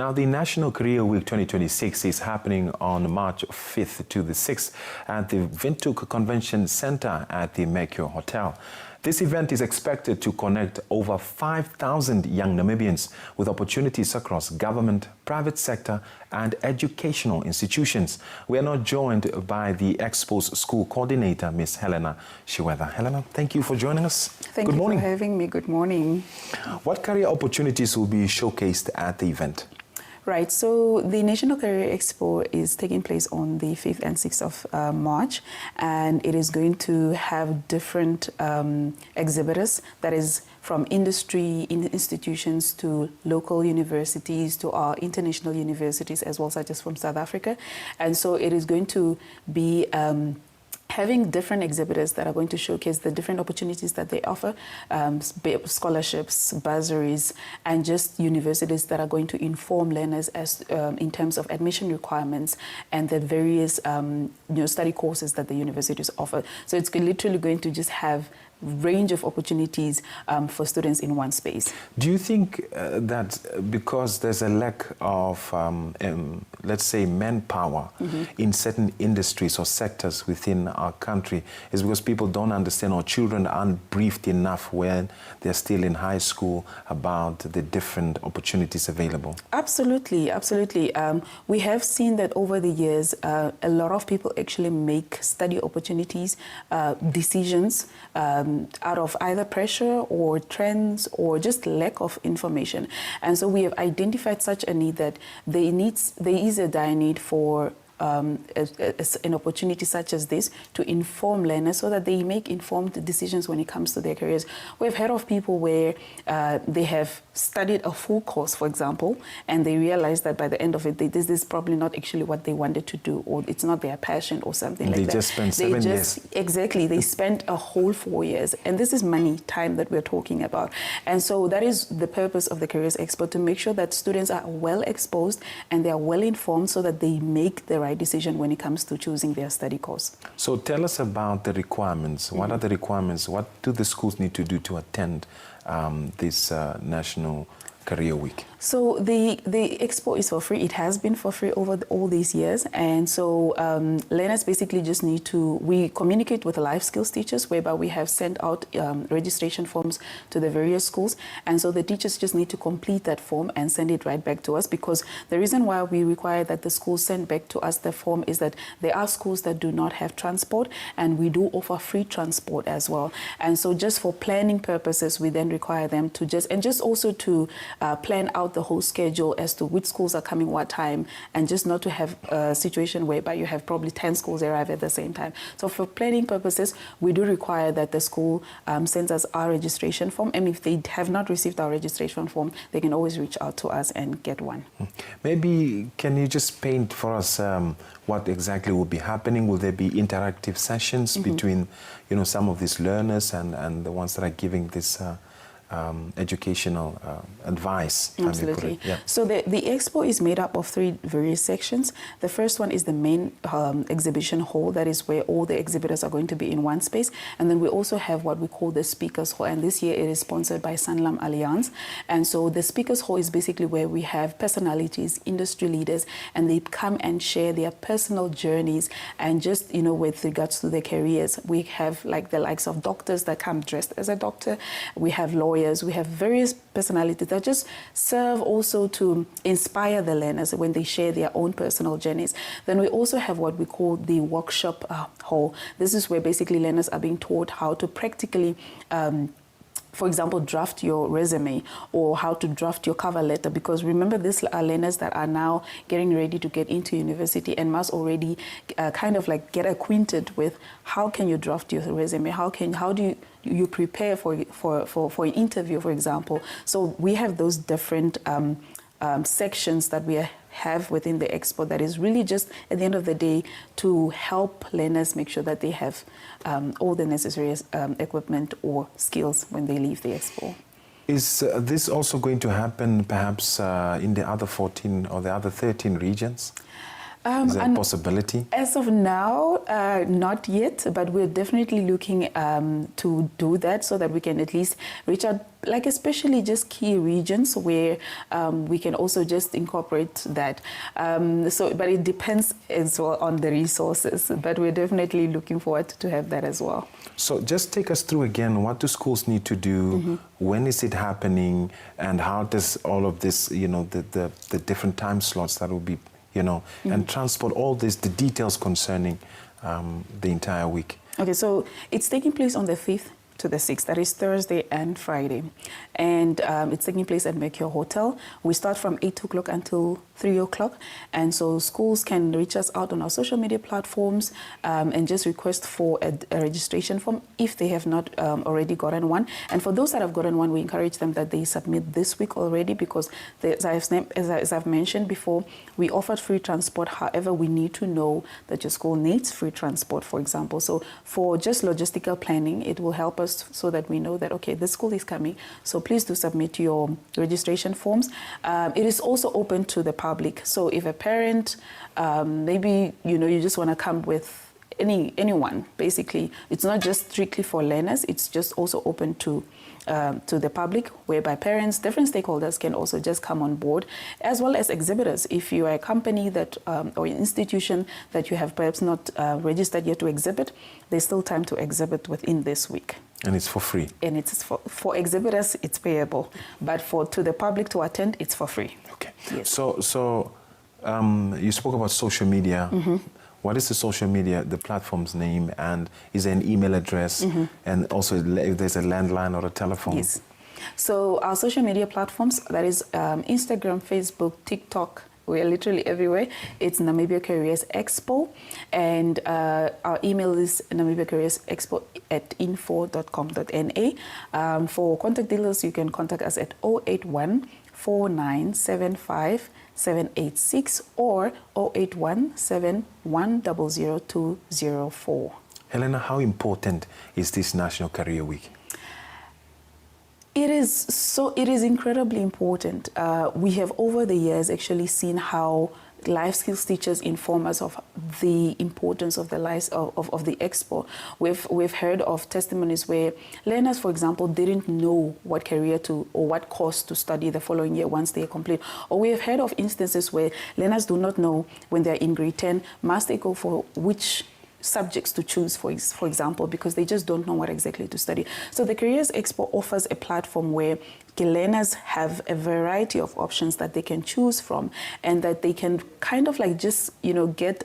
Now, the National Career Week 2026 is happening on March 5th to the 6th at the Windhoek Convention Center at the Mercure Hotel. This event is expected to connect over 5,000 young Namibians with opportunities across government, private sector and educational institutions. We are now joined by the Expo's school coordinator, Ms. Helena Shigwedha. Helena, thank you for joining us. Thank you for having me. Good morning. What career opportunities will be showcased at the event? Right, so the National Career Expo is taking place on the 5th and 6th of March, and it is going to have different exhibitors, that is from industry institutions to local universities to our international universities as well, such as from South Africa. And so it is going to be having different exhibitors that are going to showcase the different opportunities that they offer, scholarships, bursaries, and just universities that are going to inform learners as in terms of admission requirements and the various study courses that the universities offer. So it's literally going to just have range of opportunities for students in one space. Do you think that because there's a lack of, let's say, manpower in certain industries or sectors within our country, is because people don't understand or children aren't briefed enough when they're still in high school about the different opportunities available? Absolutely, absolutely. We have seen that over the years, a lot of people actually make study opportunities, decisions, out of either pressure or trends or just lack of information. And so we have identified such a need that there is a dire need for an opportunity such as this to inform learners so that they make informed decisions when it comes to their careers. We've heard of people where they have studied a full course, for example, and they realize that by the end of it, this is probably not actually what they wanted to do, or it's not their passion or something like that. They just spent 7 years. Exactly. They spent a whole 4 years. And this is money, time that we're talking about. And so that is the purpose of the Careers Expo, to make sure that students are well exposed and they are well informed so that they make the right decision when it comes to choosing their study course. So tell us about the requirements. What are the requirements? What do the schools need to do to attend this National Career Week? So the expo is for free. It has been for free over all these years. And so learners basically just need to, we communicate with the life skills teachers, whereby we have sent out registration forms to the various schools. And so the teachers just need to complete that form and send it right back to us, because the reason why we require that the schools send back to us the form is that there are schools that do not have transport, and we do offer free transport as well. And so just for planning purposes, we then require them to just also to plan out the whole schedule as to which schools are coming what time, and just not to have a situation whereby you have probably 10 schools arrive at the same time. So for planning purposes, we do require that the school sends us our registration form, and if they have not received our registration form, they can always reach out to us and get one. Maybe can you just paint for us what exactly will be happening? Will there be interactive sessions between some of these learners and the ones that are giving this educational advice? Absolutely. Yeah. So the expo is made up of 3 various sections. The first one is the main exhibition hall. That is where all the exhibitors are going to be in one space. And then we also have what we call the speakers hall. And this year it is sponsored by Sanlam Alliance. And so the speakers hall is basically where we have personalities, industry leaders, and they come and share their personal journeys and just, with regards to their careers. We have like the likes of doctors that come dressed as a doctor. We have lawyers. We have various personalities that just serve also to inspire the learners when they share their own personal journeys. Then we also have what we call the workshop hall. This is where basically learners are being taught how to practically for example, draft your resume or how to draft your cover letter, because remember, these are learners that are now getting ready to get into university and must already kind of like get acquainted with how can you draft your resume, how do you prepare for an interview, for example. So we have those different sections that we have within the expo that is really just at the end of the day to help learners make sure that they have all the necessary equipment or skills when they leave the expo. Is this also going to happen perhaps in the other 14 or the other 13 regions? Is that a possibility? As of now, not yet, but we're definitely looking to do that so that we can at least reach out, like especially just key regions where we can also just incorporate that. But it depends as well on the resources, but we're definitely looking forward to have that as well. So just take us through again, what do schools need to do, when is it happening, and how does all of this, you know, the different time slots that will be, you know, and transport, all this, the details concerning the entire week. Okay, so it's taking place on the 5th to the 6th, that is Thursday and Friday. And it's taking place at Mercure Hotel. We start from 8 o'clock until 3 o'clock. And so schools can reach us out on our social media platforms and just request for a registration form if they have not already gotten one. And for those that have gotten one, we encourage them that they submit this week already, because as I've mentioned before, we offered free transport. However, we need to know that your school needs free transport, for example. So for just logistical planning, it will help us so that we know that, okay, this school is coming, so please do submit your registration forms. It is also open to the public. So if a parent, maybe, you know, you just want to come with anyone, basically, it's not just strictly for learners, it's just also open to the public, whereby parents, different stakeholders can also just come on board, as well as exhibitors. If you are a company that or an institution that you have perhaps not registered yet to exhibit, there's still time to exhibit within this week. And it's for free? And it's for exhibitors, it's payable, but to the public to attend, it's for free. Okay. Yes. So you spoke about social media. What is the social media, the platform's name, and is there an email address, and also if there's a landline or a telephone? Yes. So our social media platforms, that is Instagram, Facebook, TikTok, we are literally everywhere. It's Namibia Careers Expo, and our email is namibiacareersexpo@info.com.na. For contact details, you can contact us at 081 4975 786 or 081 7100204. Helena, how important is this National Career Week? It is incredibly important. We have over the years actually seen how life skills teachers inform us of the importance of the the expo. We've heard of testimonies where learners, for example, didn't know what career or what course to study the following year once they complete. Or we have heard of instances where learners do not know when they're in grade 10, must they go for which subjects to choose, for example, because they just don't know what exactly to study. So the Careers Expo offers a platform where learners have a variety of options that they can choose from, and that they can kind of like just, you know, get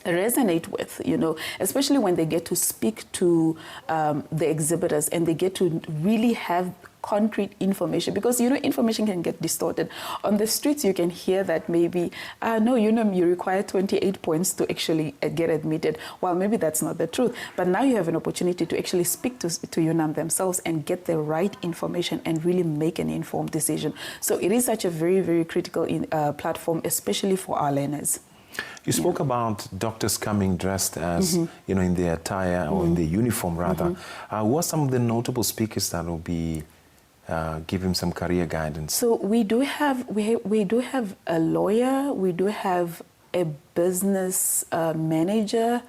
resonate with, you know, especially when they get to speak to the exhibitors and they get to really have concrete information, because, you know, information can get distorted. On the streets, you can hear that maybe, no, you know, you require 28 points to actually get admitted. Well, maybe that's not the truth. But now you have an opportunity to actually speak to UNAM themselves and get the right information and really make an informed decision. So it is such a very, very critical platform, especially for our learners. You spoke about doctors coming dressed as, you know, in their attire or in their uniform, rather. Who are some of the notable speakers that will be give him some career guidance? So we do have a lawyer, we do have a business manager,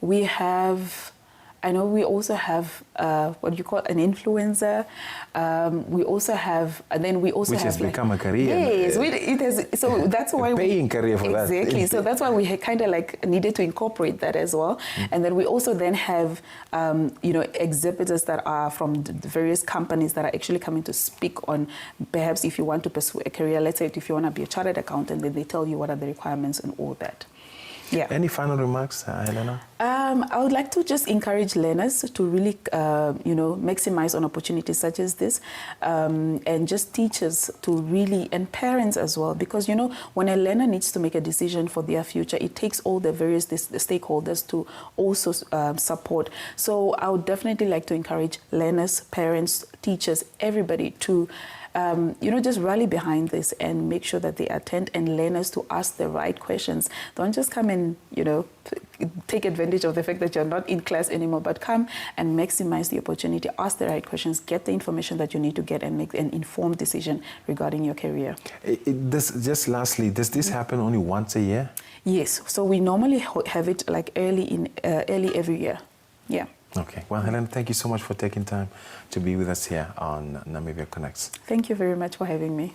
we have, I know we also have what do you call an influencer. We also have, and then we also which have has become a career. Yes, it has. So that's why paying career for that. Exactly. So that's why we kind of like needed to incorporate that as well. And then we also then have you know, exhibitors that are from the various companies that are actually coming to speak on perhaps if you want to pursue a career. Let's say if you want to be a chartered accountant, then they tell you what are the requirements and all that. Yeah. Any final remarks, Helena? I would like to just encourage learners to really, you know, maximize on opportunities such as this, and just teachers to really, and parents as well, because, you know, when a learner needs to make a decision for their future, it takes all the various stakeholders to also support. So I would definitely like to encourage learners, parents, teachers, everybody to just rally behind this and make sure that they attend and learners to ask the right questions. Don't just come and, take advantage of the fact that you're not in class anymore, but come and maximize the opportunity, ask the right questions, get the information that you need to get, and make an informed decision regarding your career. Just lastly, does this happen only once a year? Yes, so we normally have it like early every year. Yeah. Okay. Well, Helen, thank you so much for taking time to be with us here on Namibia Connects. Thank you very much for having me.